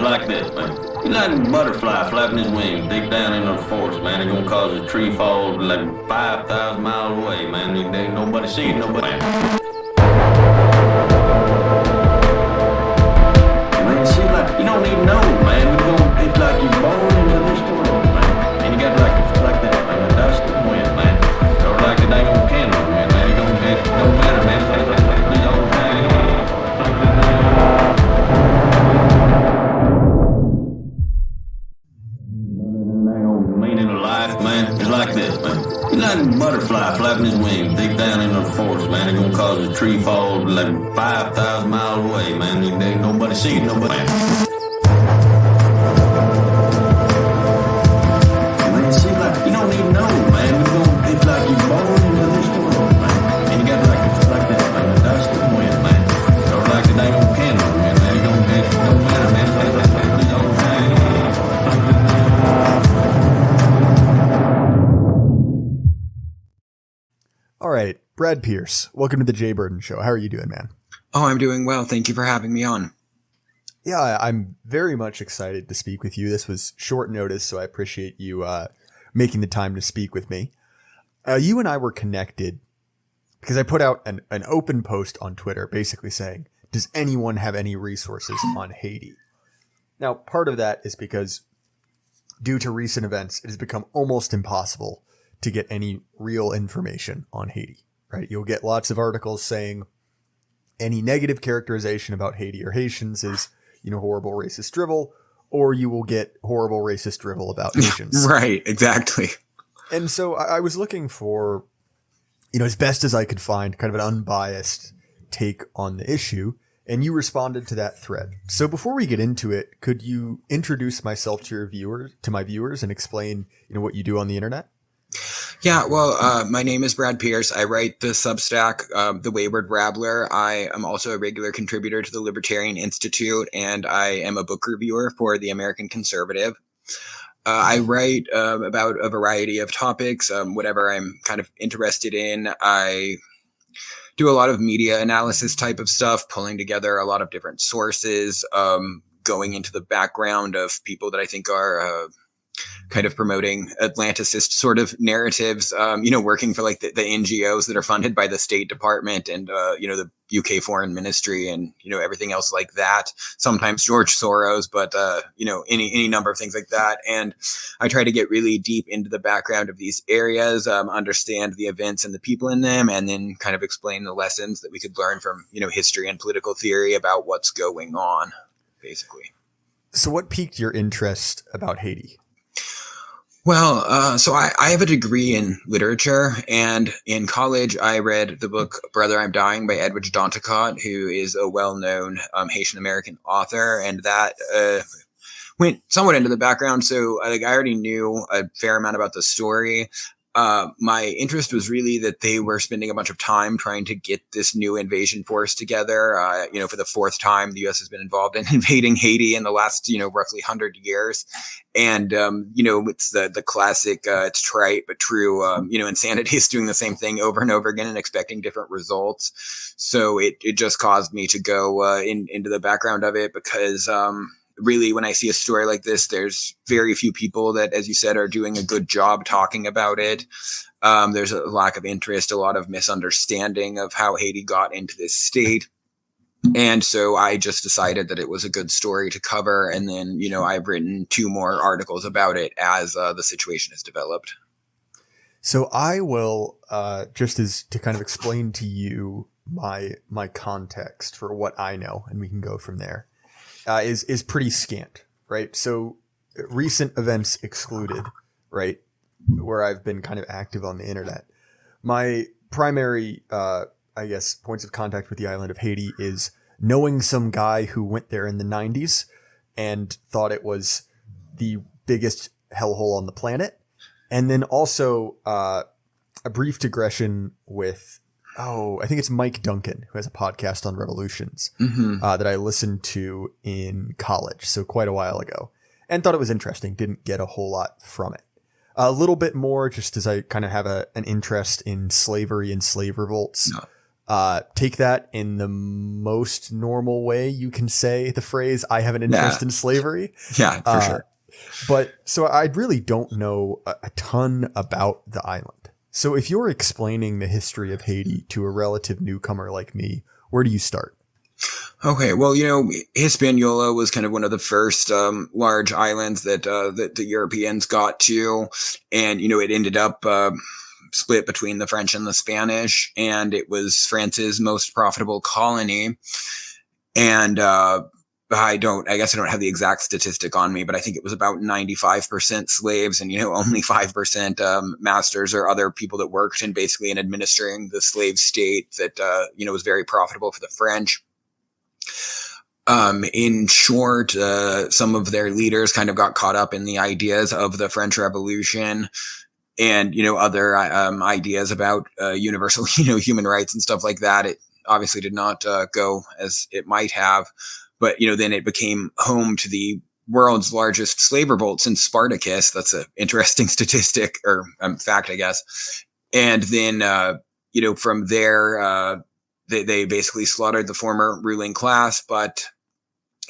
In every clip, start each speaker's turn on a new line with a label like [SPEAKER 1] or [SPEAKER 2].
[SPEAKER 1] like this, man. It's like a butterfly flapping his wings deep down in the forest, man. It's gonna cause a tree fall like 5,000 miles away, man. There ain't nobody seeing nobody. Man, see, like, you don't even know, man. It's like you're born into this world, man. And you got like that, man. The dust and wind, man. Or like the dang old candle, man. It don't matter, man. It's all time. Man, it's like this, man. It's like a butterfly flapping his wings deep down in the forest, man. It's gonna cause a tree fall like 5,000 miles away, man. There ain't nobody seeing nobody. Man, see, like, you don't even know, man. It's like you're born into this world, man. And you got like that, man. The dust and wind, man. Or like the dang old candle, man. It don't matter, man. It's all time.
[SPEAKER 2] All right, Brad Pearce, welcome to the Jay Burden Show. How are you doing, man?
[SPEAKER 3] Oh, I'm doing well. Thank you for having me on.
[SPEAKER 2] Yeah, I'm very much excited to speak with you. This was short notice, so I appreciate you making the time to speak with me. You and I were connected because I put out an open post on Twitter basically saying, does anyone have any resources on Haiti? Now, part of that is because due to recent events, it has become almost impossible to get any real information on Haiti, right? You'll get lots of articles saying any negative characterization about Haiti or Haitians is, horrible racist drivel, or you will get horrible racist drivel about Haitians.
[SPEAKER 3] Right, exactly.
[SPEAKER 2] And so I was looking for, as best as I could find, kind of an unbiased take on the issue, and you responded to that thread. So before we get into it, could you introduce myself to my viewers, and explain, what you do on the internet?
[SPEAKER 3] Yeah, well, my name is Brad Pearce. I write the Substack, The Wayward Rabbler. I am also a regular contributor to the Libertarian Institute, and I am a book reviewer for The American Conservative. I write about a variety of topics, whatever I'm kind of interested in. I do a lot of media analysis type of stuff, pulling together a lot of different sources, going into the background of people that I think are kind of promoting Atlanticist sort of narratives, working for like the NGOs that are funded by the State Department and, the UK Foreign Ministry and, everything else like that. Sometimes George Soros, but, any number of things like that. And I try to get really deep into the background of these areas, understand the events and the people in them, and then kind of explain the lessons that we could learn from, history and political theory about what's going on, basically.
[SPEAKER 2] So what piqued your interest about Haiti?
[SPEAKER 3] Well, so I have a degree in literature, and in college I read the book Brother, I'm Dying by Edwidge Danticat, who is a well-known Haitian-American author, and that went somewhat into the background, so I already knew a fair amount about the story. My interest was really that they were spending a bunch of time trying to get this new invasion force together. For the fourth time, the U.S. has been involved in invading Haiti in the last, roughly 100 years. And, it's the classic, it's trite, but true, insanity is doing the same thing over and over again and expecting different results. So it just caused me to go into the background of it because really, when I see a story like this, there's very few people that, as you said, are doing a good job talking about it. There's a lack of interest, a lot of misunderstanding of how Haiti got into this state. And so I just decided that it was a good story to cover. And then, I've written 2 more articles about it as the situation has developed.
[SPEAKER 2] So I will, just as to kind of explain to you my context for what I know, and we can go from there. Is pretty scant, right? So recent events excluded, right? Where I've been kind of active on the internet. My primary, points of contact with the island of Haiti is knowing some guy who went there in the 90s and thought it was the biggest hellhole on the planet. And then also a brief digression with I think it's Mike Duncan, who has a podcast on revolutions that I listened to in college, so quite a while ago, and thought it was interesting. Didn't get a whole lot from it. A little bit more just as I kind of have an interest in slavery and slave revolts. take that in the most normal way you can say the phrase, I have an interest in slavery.
[SPEAKER 3] Yeah, for sure.
[SPEAKER 2] But so I really don't know a ton about the island. So if you're explaining the history of Haiti to a relative newcomer like me, where do you start?
[SPEAKER 3] Okay, well, Hispaniola was kind of one of the first large islands that the Europeans got to, and it ended up split between the French and the Spanish, and it was France's most profitable colony. And I guess I don't have the exact statistic on me, but I think it was about 95% slaves and, only 5% masters or other people that worked in basically in administering the slave state that, was very profitable for the French. In short, some of their leaders kind of got caught up in the ideas of the French Revolution and, other ideas about universal, human rights and stuff like that. It obviously did not go as it might have. But, then it became home to the world's largest slave revolt since Spartacus. That's an interesting statistic or fact, I guess. And then, from there, they basically slaughtered the former ruling class, but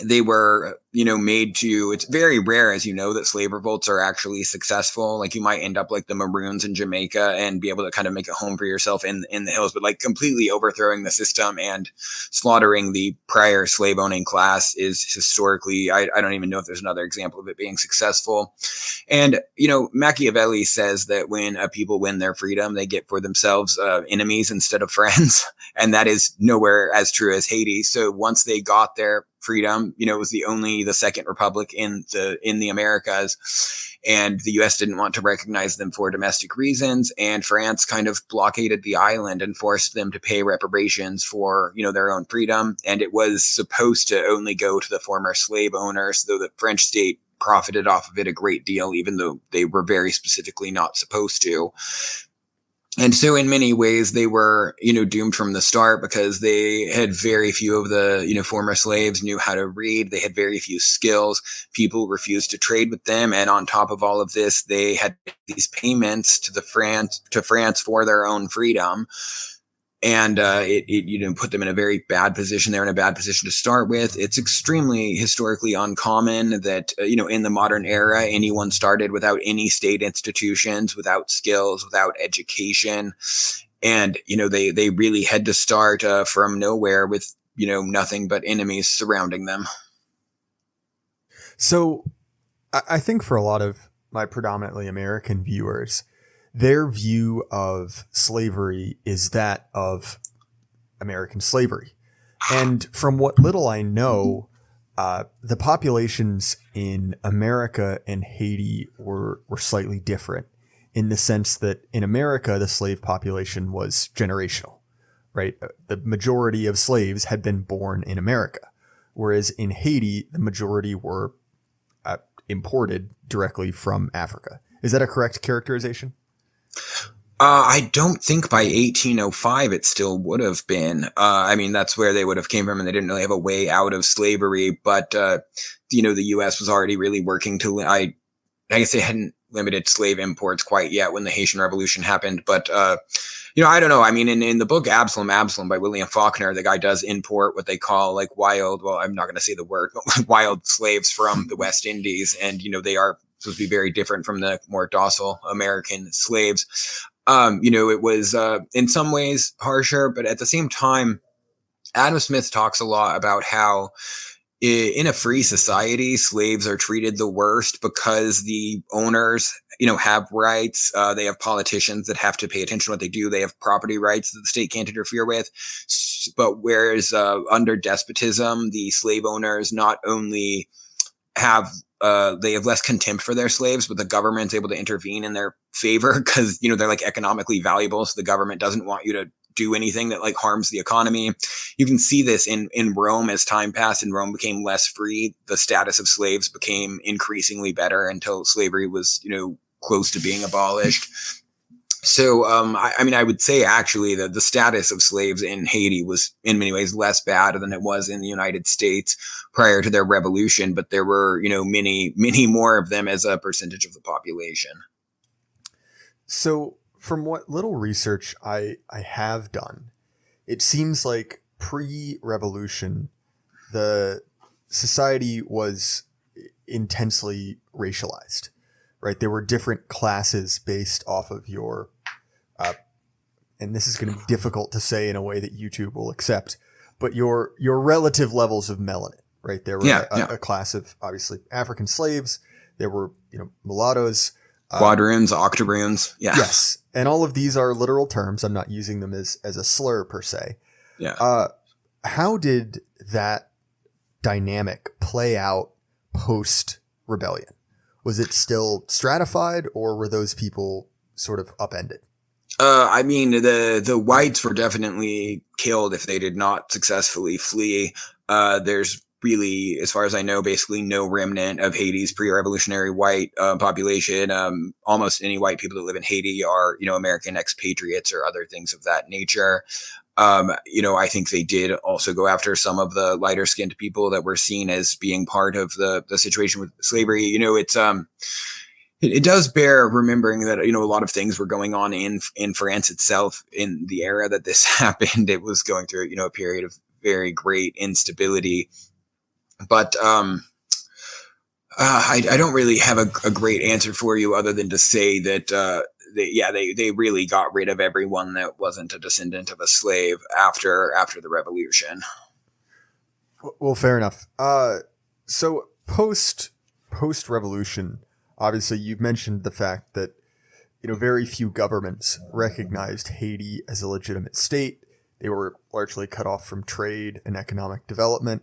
[SPEAKER 3] they were, made to, it's very rare, as that slave revolts are actually successful. Like you might end up like the Maroons in Jamaica and be able to kind of make a home for yourself in the hills, but like completely overthrowing the system and slaughtering the prior slave owning class is historically, I don't even know if there's another example of it being successful. And, Machiavelli says that when a people win their freedom, they get for themselves enemies instead of friends. And that is nowhere as true as Haiti. So once they got their freedom, it was the second republic in the Americas, and the US didn't want to recognize them for domestic reasons, and France kind of blockaded the island and forced them to pay reparations for their own freedom. And it was supposed to only go to the former slave owners, though the French state profited off of it a great deal, even though they were very specifically not supposed to. And so in many ways they were, doomed from the start because they had very few of the, former slaves knew how to read. They had very few skills. People refused to trade with them. And on top of all of this, they had these payments to France for their own freedom. And it put them in a very bad position. They're in a bad position to start with. It's extremely historically uncommon that, in the modern era, anyone started without any state institutions, without skills, without education. And, they really had to start from nowhere with, nothing but enemies surrounding them.
[SPEAKER 2] So I think for a lot of my predominantly American viewers, their view of slavery is that of American slavery. And from what little I know, the populations in America and Haiti were slightly different in the sense that in America, the slave population was generational, right? The majority of slaves had been born in America, whereas in Haiti, the majority were imported directly from Africa. Is that a correct characterization?
[SPEAKER 3] I don't think by 1805 it still would have been. That's where they would have came from, and they didn't really have a way out of slavery. But the U.S. was already really working to. I guess they hadn't limited slave imports quite yet when the Haitian Revolution happened. But I don't know. In the book Absalom by William Faulkner, the guy does import what they call like wild. Well, I'm not going to say the word, but wild slaves from the West Indies, and they are supposed to be very different from the more docile American slaves. It was in some ways harsher, but at the same time, Adam Smith talks a lot about how in a free society, slaves are treated the worst because the owners, have rights. They have politicians that have to pay attention to what they do. They have property rights that the state can't interfere with. But whereas under despotism, the slave owners not only have they have less contempt for their slaves, but the government's able to intervene in their favor because, they're like economically valuable. So the government doesn't want you to do anything that like harms the economy. You can see this in Rome as time passed and Rome became less free. The status of slaves became increasingly better until slavery was, close to being abolished. So, I would say actually that the status of slaves in Haiti was in many ways less bad than it was in the United States prior to their revolution, but there were, many, many more of them as a percentage of the population.
[SPEAKER 2] So from what little research I have done, it seems like pre-revolution, the society was intensely racialized, right? There were different classes based off of your, and this is going to be difficult to say in a way that YouTube will accept, but your relative levels of melanin, right? There were a class of obviously African slaves. There were, mulattoes,
[SPEAKER 3] quadroons, octoroons. Yeah.
[SPEAKER 2] Yes. And all of these are literal terms. I'm not using them as a slur per se.
[SPEAKER 3] Yeah.
[SPEAKER 2] How did that dynamic play out post rebellion? Was it still stratified, or were those people sort of upended?
[SPEAKER 3] I mean, the whites were definitely killed if they did not successfully flee. There's really, as far as I know, basically no remnant of Haiti's pre-revolutionary white population. Almost any white people that live in Haiti are, American expatriates or other things of that nature. I think they did also go after some of the lighter skinned people that were seen as being part of the situation with slavery. It does bear remembering that, a lot of things were going on in France itself in the era that this happened. It was going through, a period of very great instability. But I don't really have a great answer for you other than to say that they really got rid of everyone that wasn't a descendant of a slave after the revolution.
[SPEAKER 2] Well, fair enough. So post revolution, obviously you've mentioned the fact that very few governments recognized Haiti as a legitimate state. They were largely cut off from trade and economic development.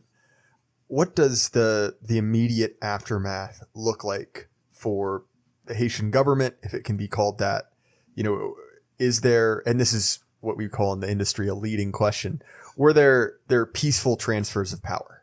[SPEAKER 2] What does the immediate aftermath look like for the Haitian government, if it can be called that? Is there, and this is what we call in the industry a leading question, were there peaceful transfers of power?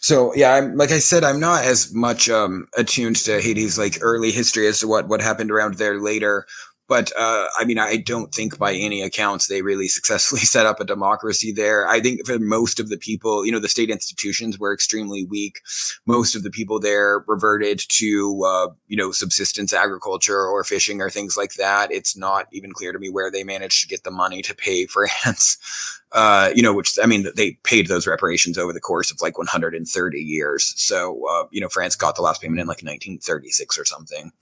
[SPEAKER 3] So yeah, like I said, I'm not as much attuned to Haiti's early history as to what happened around there later. But I don't think by any accounts they really successfully set up a democracy there. I think for most of the people, the state institutions were extremely weak. Most of the people there reverted to, subsistence agriculture or fishing or things like that. It's not even clear to me where they managed to get the money to pay France, they paid those reparations over the course of 130 years. So, France got the last payment in 1936 or something.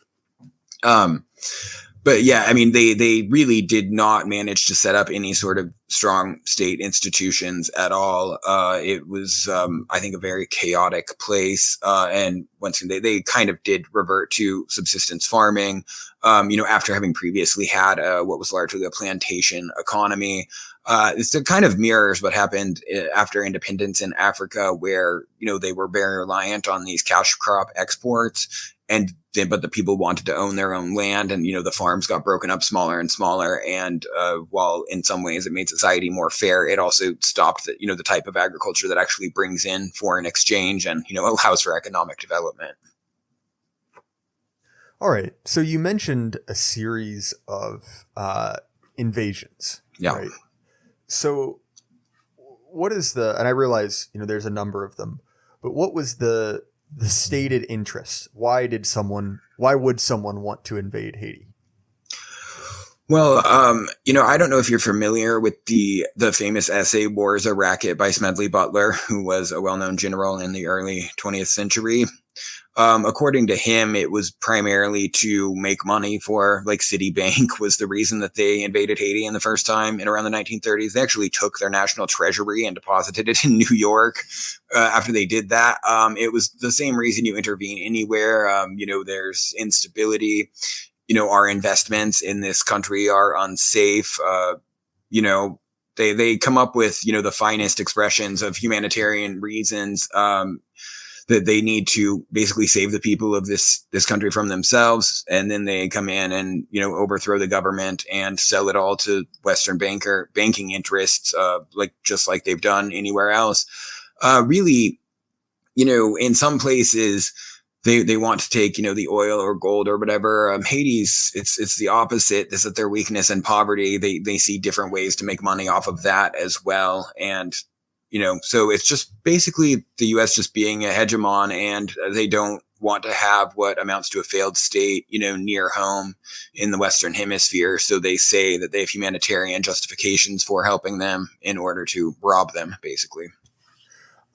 [SPEAKER 3] But yeah, they really did not manage to set up any sort of strong state institutions at all. It was, I think, a very chaotic place. And once again, they kind of did revert to subsistence farming, after having previously had what was largely a plantation economy. This kind of mirrors what happened after independence in Africa, where, they were very reliant on these cash crop exports. But the people wanted to own their own land, and the farms got broken up smaller and smaller. And while in some ways it made society more fair, it also stopped the type of agriculture that actually brings in foreign exchange and allows for economic development.
[SPEAKER 2] All right. So you mentioned a series of invasions.
[SPEAKER 3] Yeah.
[SPEAKER 2] Right? So what is and I realize there's a number of them, but what was the stated interest? Why would someone want to invade Haiti?
[SPEAKER 3] Well, I don't know if you're familiar with the famous essay "War is a Racket" by Smedley Butler, who was a well-known general in the early 20th century. According to him, it was primarily to make money for Citibank was the reason that they invaded Haiti in the first time in around the 1930s. They actually took their national treasury and deposited it in New York after they did that. It was the same reason you intervene anywhere. There's instability. Our investments in this country are unsafe. They come up with, the finest expressions of humanitarian reasons, that they need to basically save the people of this country from themselves. And then they come in and, overthrow the government and sell it all to Western banking interests, just like they've done anywhere else. Really, in some places they want to take, the oil or gold or whatever. Haiti's, it's the opposite. Is that their weakness and poverty. They see different ways to make money off of that as well. And, so it's just basically the U.S. just being a hegemon, and they don't want to have what amounts to a failed state, near home in the Western Hemisphere. So they say that they have humanitarian justifications for helping them in order to rob them, basically.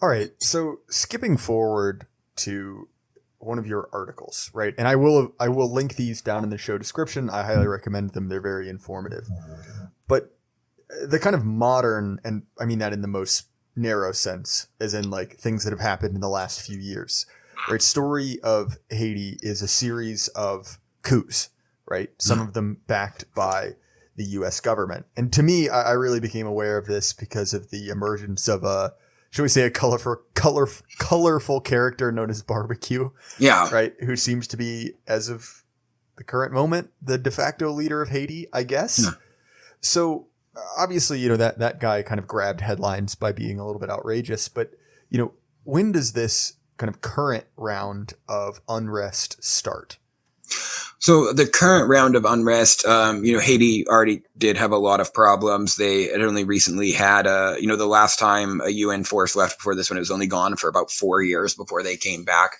[SPEAKER 2] All right. So skipping forward to one of your articles, right? And I will link these down in the show description. I highly recommend them. They're very informative. But the kind of modern, and I mean that in the most narrow sense, as in like things that have happened in the last few years, right? Story of Haiti is a series of coups, right? Some of them backed by the U.S. government. And to me, I really became aware of this because of the emergence of should we say a colorful character known as Barbecue?
[SPEAKER 3] Yeah.
[SPEAKER 2] Right. Who seems to be, as of the current moment, the de facto leader of Haiti, I guess. Yeah. So obviously, that guy kind of grabbed headlines by being a little bit outrageous. But, when does this kind of current round of unrest start?
[SPEAKER 3] So the current round of unrest, Haiti already did have a lot of problems. They had only recently had, the last time a UN force left before this one, it was only gone for about 4 years before they came back.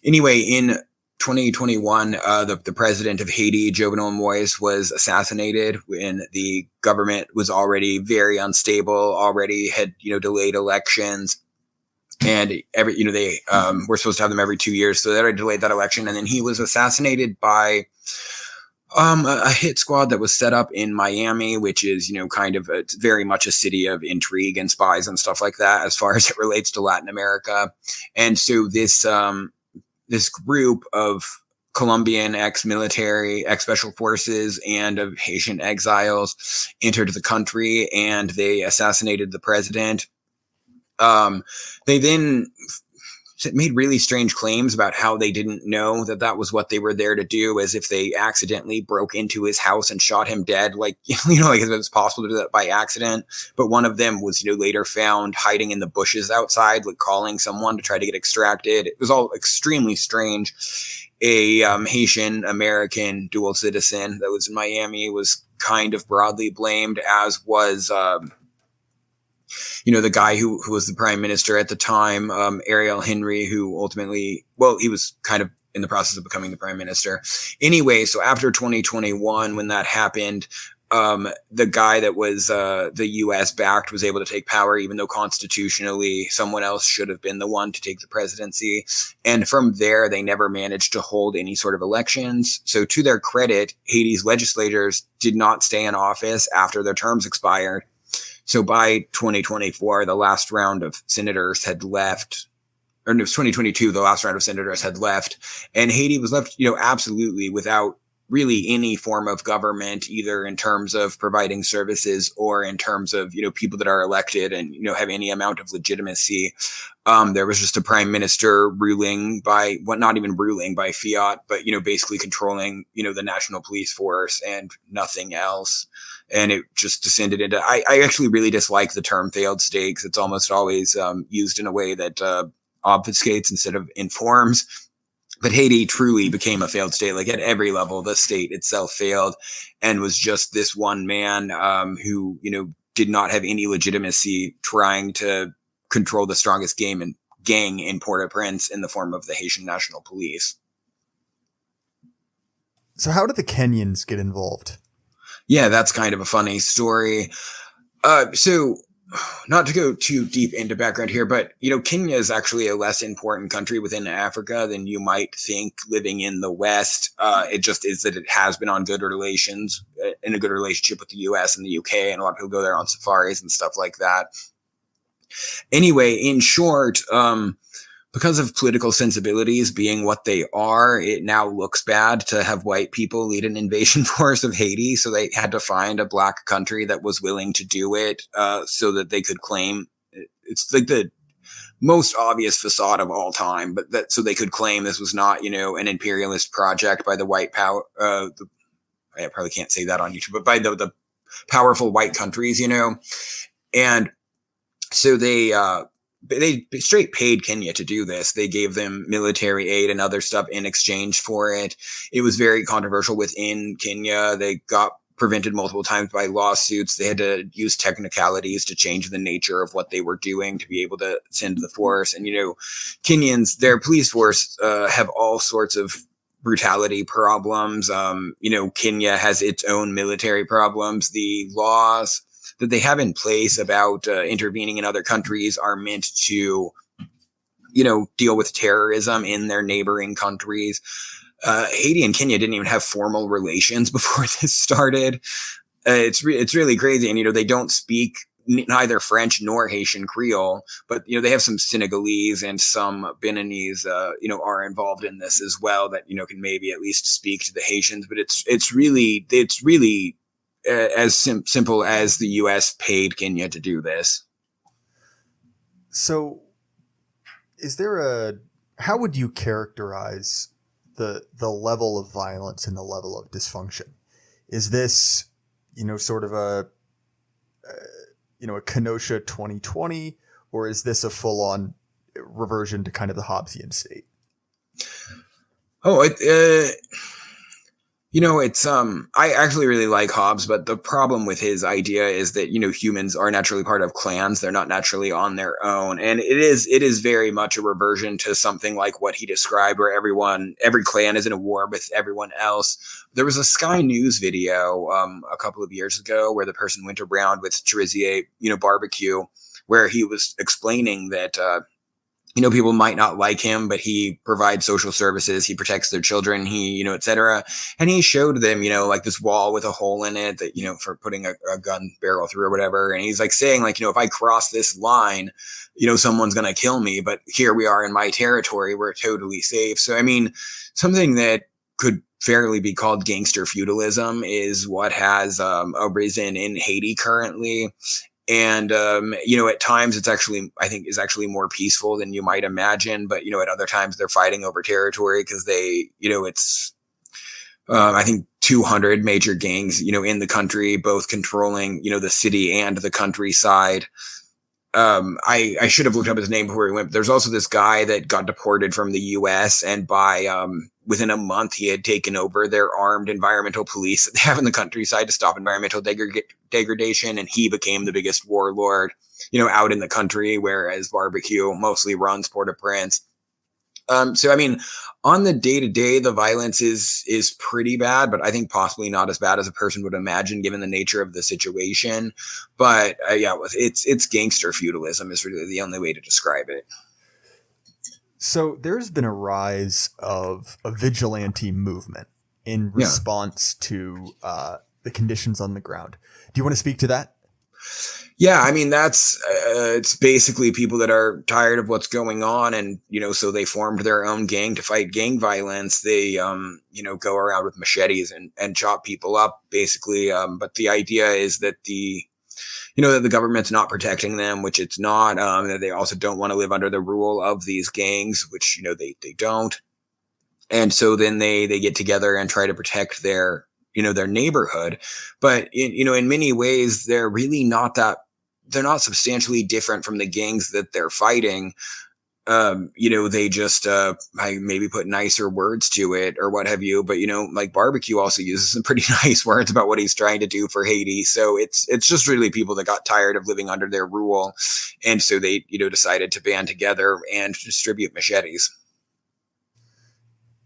[SPEAKER 3] Anyway, in 2021, the president of Haiti, Jovenel Moise, was assassinated when the government was already very unstable, already had, delayed elections. And they were supposed to have them every 2 years. So they already delayed that election. And then he was assassinated by a hit squad that was set up in Miami, which is, it's very much a city of intrigue and spies and stuff like that, as far as it relates to Latin America. And so this group of Colombian ex-military, ex-special forces, and of Haitian exiles entered the country, and they assassinated the president. They then made really strange claims about how they didn't know that was what they were there to do, as if they accidentally broke into his house and shot him dead. Like, like if it was possible to do that by accident. But one of them was, later found hiding in the bushes outside, like calling someone to try to get extracted. It was all extremely strange. A Haitian American dual citizen that was in Miami was kind of broadly blamed, as was, the guy who was the prime minister at the time, Ariel Henry, who ultimately, he was kind of in the process of becoming the prime minister. Anyway, so after 2021, when that happened, the guy that was the U.S. backed was able to take power, even though constitutionally someone else should have been the one to take the presidency. And from there, they never managed to hold any sort of elections. So to their credit, Haiti's legislators did not stay in office after their terms expired. So by 2024, the last round of senators had left, or no, it was 2022, the last round of senators had left, and Haiti was left, absolutely without really any form of government, either in terms of providing services or in terms of, people that are elected and, have any amount of legitimacy. There was just a prime minister ruling by, not even ruling by fiat, but, basically controlling, the national police force and nothing else. And it just descended into, I actually really dislike the term failed state, because it's almost always used in a way that obfuscates instead of informs. But Haiti truly became a failed state. Like at every level, the state itself failed and was just this one man who, did not have any legitimacy, trying to control the strongest gang in Port-au-Prince in the form of the Haitian National Police.
[SPEAKER 2] So how did the Kenyans get involved?
[SPEAKER 3] Yeah, that's kind of a funny story. So not to go too deep into background here, but, Kenya is actually a less important country within Africa than you might think living in the West. It just is that it has been on good relations, in a good relationship with the US and the UK, and a lot of people go there on safaris and stuff like that. Anyway, in short, because of political sensibilities being what they are, it now looks bad to have white people lead an invasion force of Haiti. So they had to find a black country that was willing to do it, so that they could claim, it's like the most obvious facade of all time, but so they could claim this was not, an imperialist project by the white power. I probably can't say that on YouTube, but by the powerful white countries, and so they straight paid Kenya to do this. They gave them military aid and other stuff in exchange for it. It was very controversial within Kenya. They got prevented multiple times by lawsuits. They had to use technicalities to change the nature of what they were doing to be able to send the force. And, Kenyans, their police force have all sorts of brutality problems. Kenya has its own military problems. The laws that they have in place about intervening in other countries are meant to, deal with terrorism in their neighboring countries. Haiti and Kenya didn't even have formal relations before this started. It's really crazy. And, they don't speak neither French nor Haitian Creole, but, they have some Senegalese and some Beninese, are involved in this as well that, can maybe at least speak to the Haitians. But it's really as simple as the U.S. paid Kenya to do this.
[SPEAKER 2] So how would you characterize the level of violence and the level of dysfunction? Is this, sort of a Kenosha 2020, or is this a full on reversion to kind of the Hobbesian state?
[SPEAKER 3] I actually really like Hobbes, but the problem with his idea is that, humans are naturally part of clans. They're not naturally on their own. And it is very much a reversion to something like what he described, where every clan is in a war with everyone else. There was a Sky News video, a couple of years ago where the person went around with Cherizier, barbecue, where he was explaining that, people might not like him, but he provides social services. He protects their children, et cetera. And he showed them, like this wall with a hole in it that, for putting a gun barrel through or whatever. And he's like saying, like, if I cross this line, someone's going to kill me, but here we are in my territory. We're totally safe. So, something that could fairly be called gangster feudalism is what has arisen in Haiti currently. And, at times it's I think is actually more peaceful than you might imagine. But, at other times they're fighting over territory because they, it's, I think 200 major gangs, in the country, both controlling, the city and the countryside. I should have looked up his name before we went. There's also this guy that got deported from the US, and by, within a month, he had taken over their armed environmental police that they have in the countryside to stop environmental degradation. And he became the biggest warlord, out in the country, whereas Barbecue mostly runs Port-au-Prince. So, on the day-to-day, the violence is pretty bad, but I think possibly not as bad as a person would imagine given the nature of the situation. But it's gangster feudalism is really the only way to describe it.
[SPEAKER 2] So there's been a rise of a vigilante movement in response to the conditions on the ground. Do you want to speak to that?
[SPEAKER 3] Yeah, that's it's basically people that are tired of what's going on, and so they formed their own gang to fight gang violence. They go around with machetes and chop people up, basically. But the idea is that that the government's not protecting them, which it's not. That they also don't want to live under the rule of these gangs, which they don't. And so then they get together and try to protect their neighborhood. But in many ways, they're really not they're not substantially different from the gangs that they're fighting. They just maybe put nicer words to it or what have you. But like Barbecue also uses some pretty nice words about what he's trying to do for Haiti. So it's just really people that got tired of living under their rule, and so they decided to band together and distribute machetes.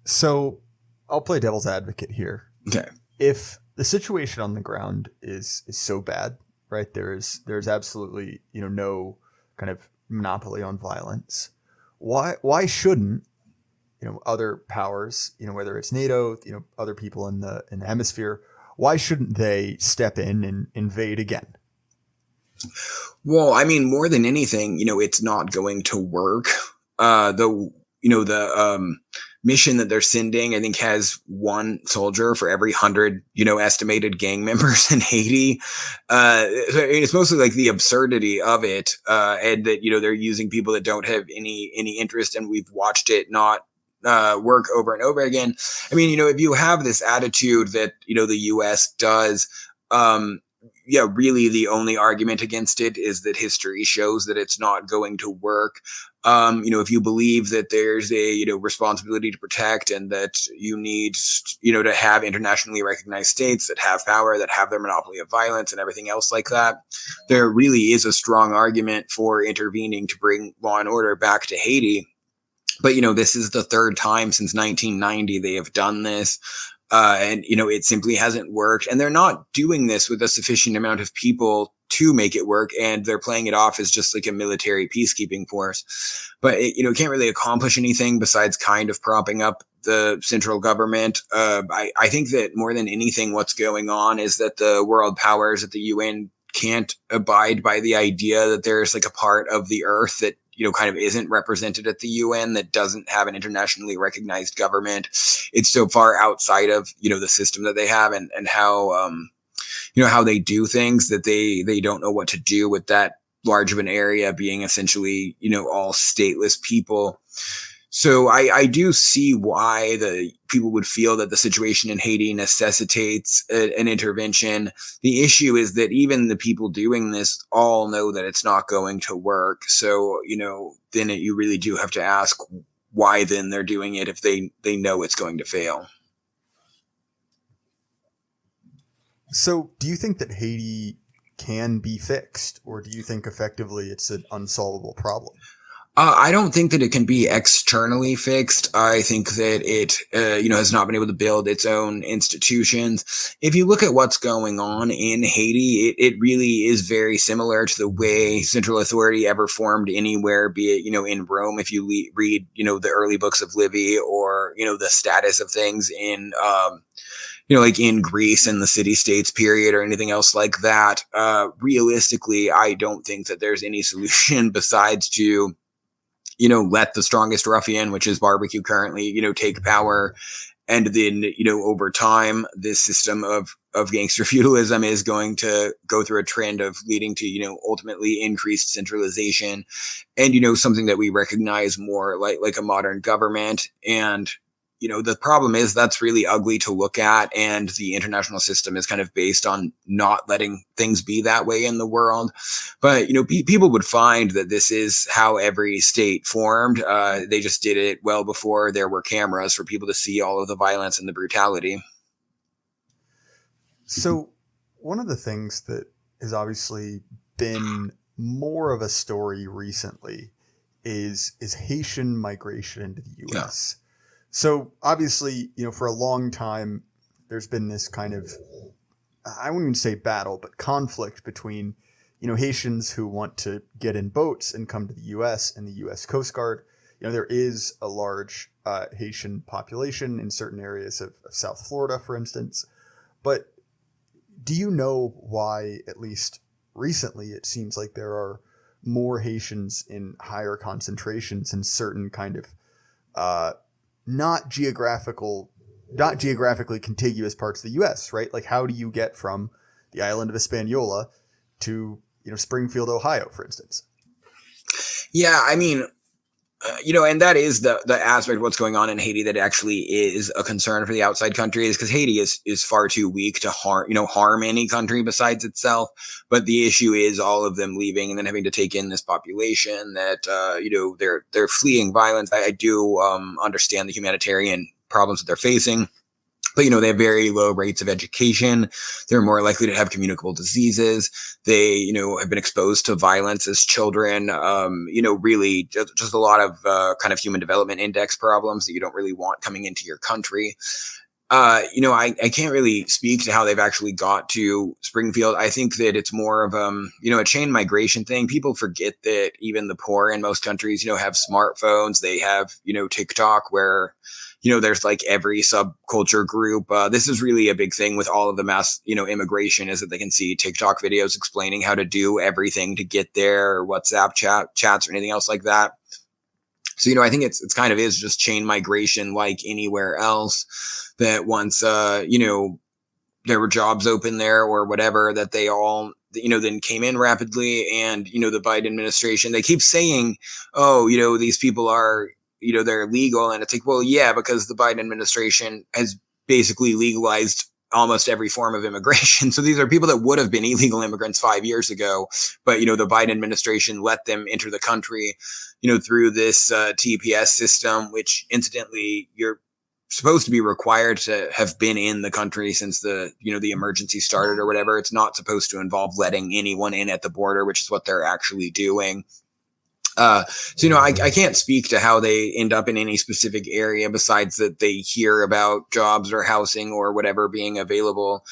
[SPEAKER 2] So I'll play devil's advocate here.
[SPEAKER 3] Okay.
[SPEAKER 2] If the situation on the ground is so bad, right? There's absolutely, no kind of monopoly on violence. Why shouldn't, other powers, whether it's NATO, other people in the hemisphere, why shouldn't they step in and invade again?
[SPEAKER 3] Well, more than anything, it's not going to work. The mission that they're sending, I think, has one soldier for every 100, estimated gang members in Haiti. It's mostly like the absurdity of it, and that, they're using people that don't have any interest, and we've watched it not work over and over again. If you have this attitude that, the U.S. does, yeah, really the only argument against it is that history shows that it's not going to work. If you believe that there's a, responsibility to protect and that you need, to have internationally recognized states that have power, that have their monopoly of violence and everything else like that, there really is a strong argument for intervening to bring law and order back to Haiti. But, this is the third time since 1990 they have done this. And it simply hasn't worked. And they're not doing this with a sufficient amount of people to make it work. And they're playing it off as just like a military peacekeeping force. But it can't really accomplish anything besides kind of propping up the central government. I think that more than anything, what's going on is that the world powers at the UN can't abide by the idea that there's like a part of the earth that kind of isn't represented at the UN, that doesn't have an internationally recognized government. It's so far outside of, the system that they have and how, how they do things that they don't know what to do with that large of an area being essentially, all stateless people. So I do see why the people would feel that the situation in Haiti necessitates an intervention. The issue is that even the people doing this all know that it's not going to work. So, then you really do have to ask why then they're doing it if they know it's going to fail.
[SPEAKER 2] So do you think that Haiti can be fixed, or do you think effectively it's an unsolvable problem?
[SPEAKER 3] I don't think that it can be externally fixed. I think that it, has not been able to build its own institutions. If you look at what's going on in Haiti, it really is very similar to the way central authority ever formed anywhere, be it, in Rome, if you read, the early books of Livy, or, the status of things in, like in Greece and the city-states period or anything else like that. Realistically, I don't think that there's any solution besides to, let the strongest ruffian, which is barbecue currently, take power. And then, over time, this system of gangster feudalism is going to go through a trend of leading to, ultimately increased centralization and, something that we recognize more like a modern government. And, the problem is that's really ugly to look at. And the international system is kind of based on not letting things be that way in the world. But, people would find that this is how every state formed. They just did it well before there were cameras for people to see all of the violence and the brutality.
[SPEAKER 2] So one of the things that has obviously been more of a story recently is Haitian migration into the U.S. Yeah. So obviously, for a long time, there's been this kind of, I wouldn't even say battle, but conflict between, Haitians who want to get in boats and come to the U.S. and the U.S. Coast Guard. There is a large Haitian population in certain areas of South Florida, for instance. But do you know why, at least recently, it seems like there are more Haitians in higher concentrations in certain kind of not geographically contiguous parts of the U.S., right? Like, how do you get from the island of Hispaniola to, Springfield, Ohio, for instance?
[SPEAKER 3] Yeah, I mean, and that is the aspect of what's going on in Haiti that actually is a concern for the outside countries, because Haiti is far too weak to harm any country besides itself. But the issue is all of them leaving and then having to take in this population that, they're fleeing violence. I do understand the humanitarian problems that they're facing. But, they have very low rates of education. They're more likely to have communicable diseases. They, have been exposed to violence as children. Really just a lot of kind of human development index problems that you don't really want coming into your country. I can't really speak to how they've actually got to Springfield. I think that it's more of, a chain migration thing. People forget that even the poor in most countries, have smartphones. They have, TikTok, where, there's like every subculture group. This is really a big thing with all of the mass, immigration, is that they can see TikTok videos explaining how to do everything to get there, or WhatsApp chats or anything else like that. So, I think it's kind of is just chain migration like anywhere else, that once, there were jobs open there or whatever, that they all, then came in rapidly. And, the Biden administration, they keep saying, oh, these people are, they're legal. And it's like, well, yeah, because the Biden administration has basically legalized almost every form of immigration. So these are people that would have been illegal immigrants 5 years ago, but the Biden administration let them enter the country, through this TPS system, which incidentally you're supposed to be required to have been in the country since the emergency started or whatever. It's not supposed to involve letting anyone in at the border, which is what they're actually doing. I can't speak to how they end up in any specific area besides that they hear about jobs or housing or whatever being available.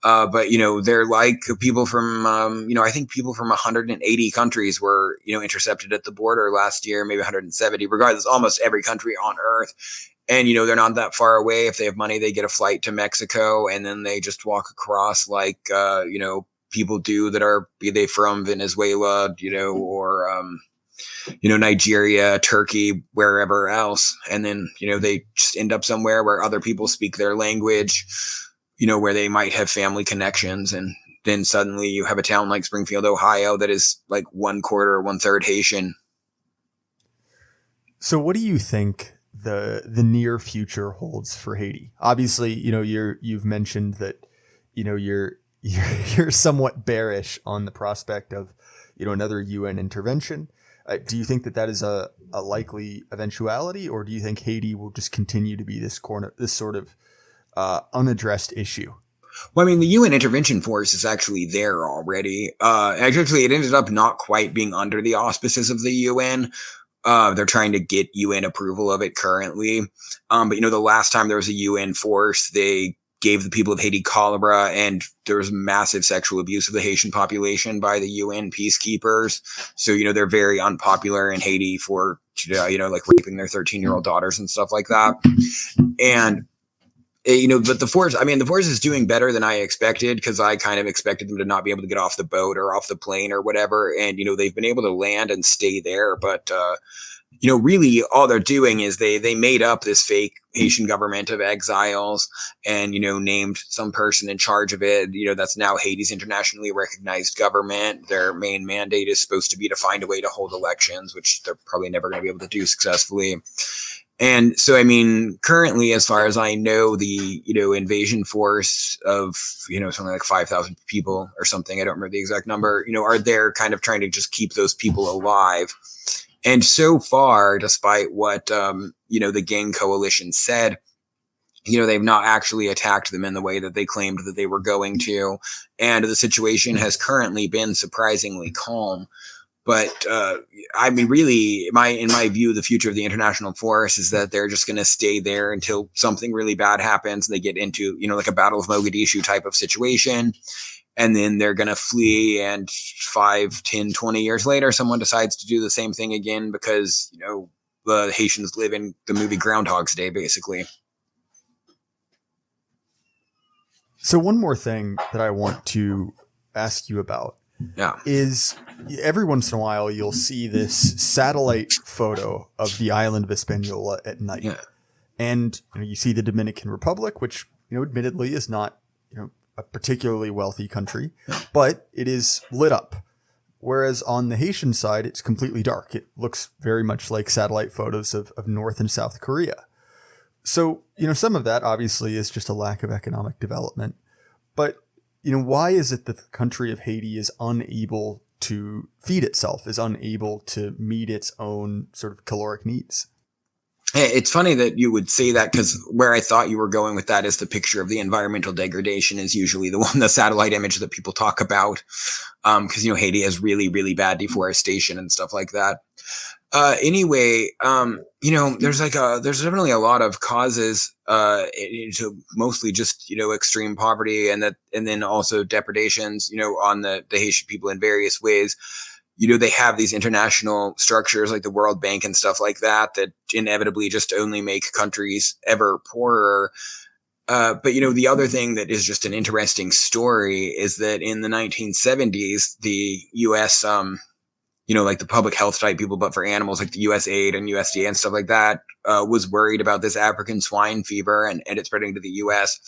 [SPEAKER 3] But they're like people from, I think people from 180 countries were, intercepted at the border last year, maybe 170, regardless, almost every country on earth. And, they're not that far away. If they have money, they get a flight to Mexico and then they just walk across like, people do that are, be they from Venezuela, or, Nigeria, Turkey, wherever else. And then, they just end up somewhere where other people speak their language, where they might have family connections. And then suddenly you have a town like Springfield, Ohio, that is like 1/3 Haitian.
[SPEAKER 2] So what do you think the near future holds for Haiti? Obviously, you've mentioned that, you're somewhat bearish on the prospect of, another UN intervention. Do you think that is a likely eventuality, or do you think Haiti will just continue to be this sort of unaddressed issue?
[SPEAKER 3] Well, I mean, the UN intervention force is actually there already. Actually, it ended up not quite being under the auspices of the UN. They're trying to get UN approval of it currently. But the last time there was a UN force, they gave the people of Haiti cholera, and there was massive sexual abuse of the Haitian population by the UN peacekeepers. So, they're very unpopular in Haiti for, like raping their 13-year-old daughters and stuff like that. And, but the force is doing better than I expected, because I kind of expected them to not be able to get off the boat or off the plane or whatever. And, they've been able to land and stay there. But, really all they're doing is they made up this fake Haitian government of exiles and, named some person in charge of it. That's now Haiti's internationally recognized government. Their main mandate is supposed to be to find a way to hold elections, which they're probably never going to be able to do successfully. And so, I mean, currently, as far as I know, the, invasion force of, something like 5,000 people or something, I don't remember the exact number, are there kind of trying to just keep those people alive. And so far, despite what, the gang coalition said, they've not actually attacked them in the way that they claimed that they were going to. And the situation has currently been surprisingly calm. But, I mean, really, in my view, the future of the international force is that they're just going to stay there until something really bad happens. They get into, like a Battle of Mogadishu type of situation. And then they're going to flee, and 5, 10, 20 years later, someone decides to do the same thing again because, the Haitians live in the movie Groundhog's Day, basically.
[SPEAKER 2] So one more thing that I want to ask you about is every once in a while you'll see this satellite photo of the island of Hispaniola at night. Yeah. And you see the Dominican Republic, which, admittedly is not, a particularly wealthy country, but it is lit up. Whereas on the Haitian side, it's completely dark. It looks very much like satellite photos of North and South Korea. So, some of that obviously is just a lack of economic development. But, why is it that the country of Haiti is unable to feed itself, is unable to meet its own sort of caloric needs?
[SPEAKER 3] It's funny that you would say that, because where I thought you were going with that is the picture of the environmental degradation is usually the satellite image that people talk about. Because, Haiti has really, really bad deforestation and stuff like that. Anyway, there's definitely a lot of causes, to mostly just, extreme poverty and then also depredations, on the Haitian people in various ways. They have these international structures like the World Bank and stuff like that inevitably just only make countries ever poorer. But the other thing that is just an interesting story is that in the 1970s, the U.S., like the public health type people, but for animals like the USAID and USDA and stuff like that, was worried about this African swine fever and it spreading to the US.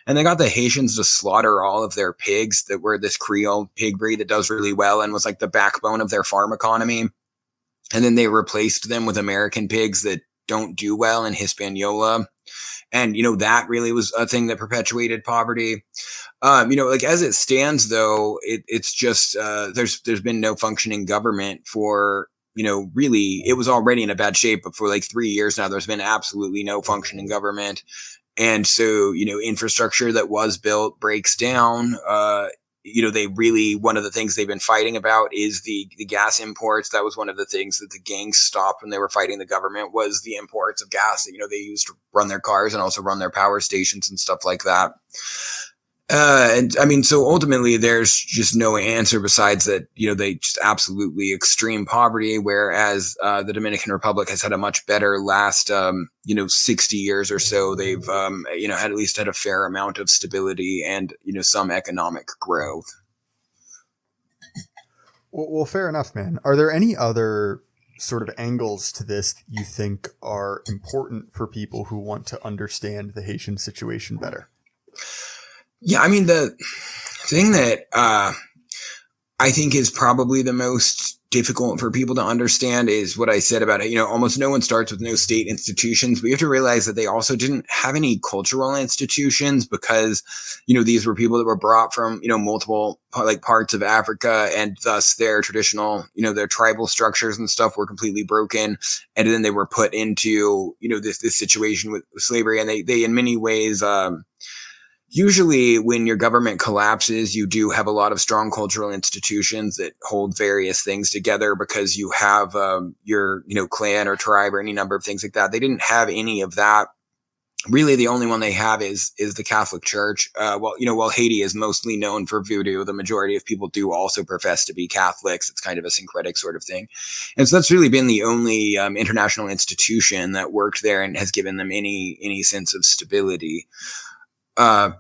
[SPEAKER 3] And they got the Haitians to slaughter all of their pigs that were this Creole pig breed that does really well and was like the backbone of their farm economy. And then they replaced them with American pigs that don't do well in Hispaniola. And, that really was a thing that perpetuated poverty. Like as it stands though, it's just, there's been no functioning government for, really, it was already in a bad shape, but for like 3 years now, there's been absolutely no functioning government. And so, infrastructure that was built breaks down. One of the things they've been fighting about is the gas imports. That was one of the things that the gangs stopped when they were fighting the government, was the imports of gas that, they used to run their cars and also run their power stations and stuff like that. So ultimately there's just no answer besides that, they just absolutely extreme poverty, whereas the Dominican Republic has had a much better last, 60 years or so. They've, had at least had a fair amount of stability and, some economic growth.
[SPEAKER 2] Well, fair enough, man. Are there any other sort of angles to this that you think are important for people who want to understand the Haitian situation better?
[SPEAKER 3] Yeah, the thing that I think is probably the most difficult for people to understand is what I said about it. Almost no one starts with no state institutions, but you have to realize that they also didn't have any cultural institutions because, these were people that were brought from, multiple parts of Africa, and thus their traditional, their tribal structures and stuff were completely broken. And then they were put into, this situation with slavery. And they in many ways, usually when your government collapses, you do have a lot of strong cultural institutions that hold various things together because you have your, clan or tribe or any number of things like that. They didn't have any of that. Really, the only one they have is the Catholic Church. While Haiti is mostly known for voodoo, the majority of people do also profess to be Catholics. It's kind of a syncretic sort of thing. And so that's really been the only international institution that worked there and has given them any sense of stability. I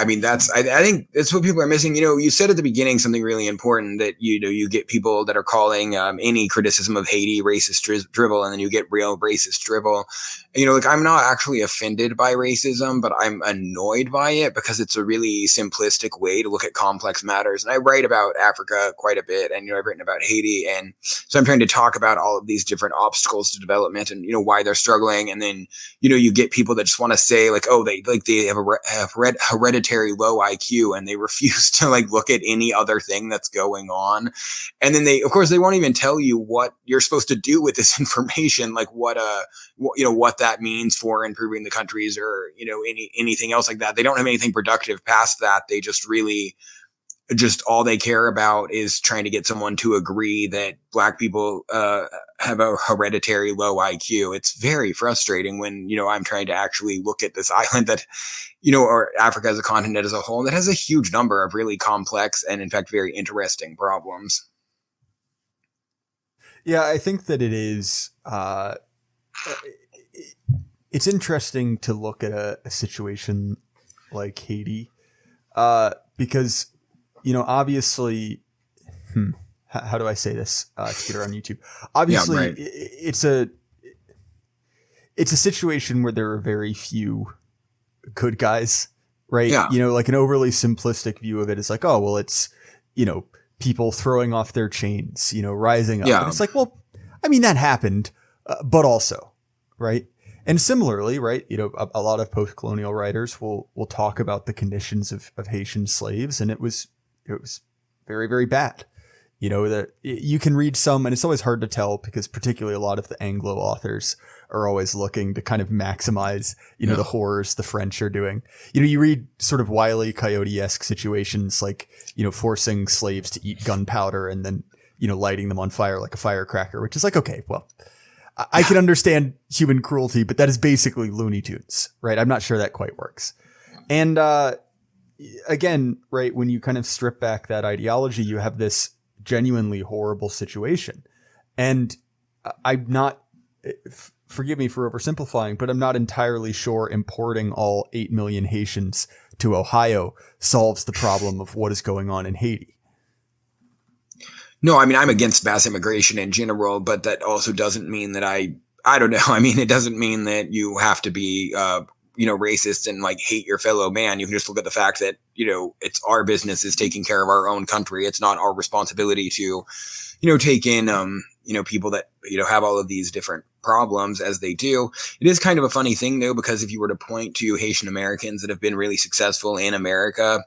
[SPEAKER 3] think that's what people are missing. You said at the beginning something really important, that, you get people that are calling any criticism of Haiti racist drivel, and then you get real racist drivel. I'm not actually offended by racism, but I'm annoyed by it because it's a really simplistic way to look at complex matters. And I write about Africa quite a bit, and, I've written about Haiti. And so I'm trying to talk about all of these different obstacles to development and, why they're struggling. And then, you get people that just want to say like, oh, they have a hereditary low IQ, and they refuse to look at any other thing that's going on. And then they won't even tell you what you're supposed to do with this information, like what that means for improving the countries or, anything else like that. They don't have anything productive past that. They just really all they care about is trying to get someone to agree that Black people have a hereditary low IQ. It's very frustrating when, I'm trying to actually look at this island that, or Africa as a continent as a whole, that has a huge number of really complex and in fact very interesting problems.
[SPEAKER 2] Yeah, I think that it is. It's interesting to look at a situation like Haiti, because, obviously, how do I say this to get it on YouTube? Obviously,
[SPEAKER 3] yeah, right.
[SPEAKER 2] it's a situation where there are very few good guys, right?
[SPEAKER 3] Yeah.
[SPEAKER 2] Like an overly simplistic view of it is like, oh, well, it's, people throwing off their chains, rising up.
[SPEAKER 3] Yeah.
[SPEAKER 2] And it's like, well, that happened, but also, right? And similarly, right, a lot of post-colonial writers will talk about the conditions of Haitian slaves, and it was very, very bad. That you can read some, and it's always hard to tell because particularly a lot of the Anglo authors are always looking to kind of maximize, the horrors the French are doing. You read sort of Wile E. Coyote-esque situations like, forcing slaves to eat gunpowder and then, lighting them on fire like a firecracker, which is like, okay, well, I can understand human cruelty, but that is basically Looney Tunes, right? I'm not sure that quite works. And again, right, when you kind of strip back that ideology, you have this genuinely horrible situation. And I'm not, forgive me for oversimplifying, but I'm not entirely sure importing all 8 million Haitians to Ohio solves the problem of what is going on in Haiti.
[SPEAKER 3] No, I'm against mass immigration in general, but that also doesn't mean that I don't know. It doesn't mean that you have to be, racist and hate your fellow man. You can just look at the fact that, it's our business is taking care of our own country. It's not our responsibility to, take in, people that, have all of these different problems as they do. It is kind of a funny thing, though, because if you were to point to Haitian Americans that have been really successful in America,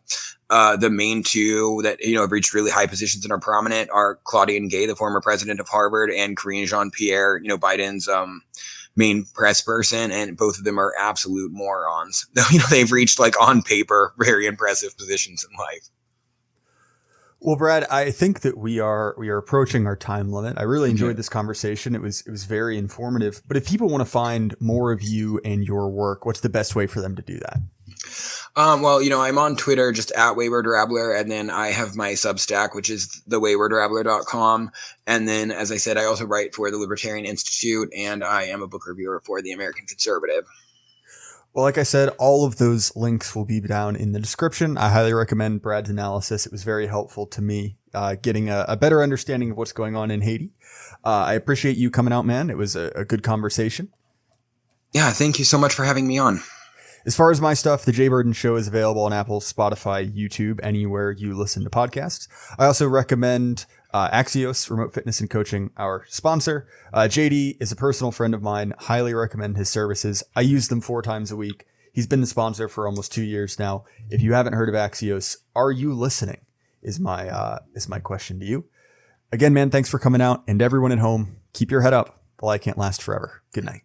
[SPEAKER 3] the main two that, have reached really high positions and are prominent are Claudine Gay, the former president of Harvard, and Karine Jean-Pierre, Biden's main press person. And both of them are absolute morons. They've reached, like, on paper, very impressive positions in life.
[SPEAKER 2] Well, Brad, I think that we are approaching our time limit. I really enjoyed this conversation. It was very informative. But if people want to find more of you and your work, what's the best way for them to do that?
[SPEAKER 3] Well, I'm on Twitter just at Wayward Rabbler, and then I have my Substack, which is thewaywardrabbler.com. And then, as I said, I also write for the Libertarian Institute, and I am a book reviewer for the American Conservative.
[SPEAKER 2] Well, like I said, all of those links will be down in the description. I highly recommend Brad's analysis. It was very helpful to me getting a better understanding of what's going on in Haiti. I appreciate you coming out, man. It was a good conversation.
[SPEAKER 3] Yeah, thank you so much for having me on.
[SPEAKER 2] As far as my stuff, The Jay Burden Show is available on Apple, Spotify, YouTube, anywhere you listen to podcasts. I also recommend Axios, Remote Fitness and Coaching, our sponsor. JD is a personal friend of mine. Highly recommend his services. I use them 4 times a week. He's been the sponsor for almost 2 years now. If you haven't heard of Axios, are you listening? Is my question to you. Again, man, thanks for coming out. And everyone at home, keep your head up. The light can't last forever. Good night.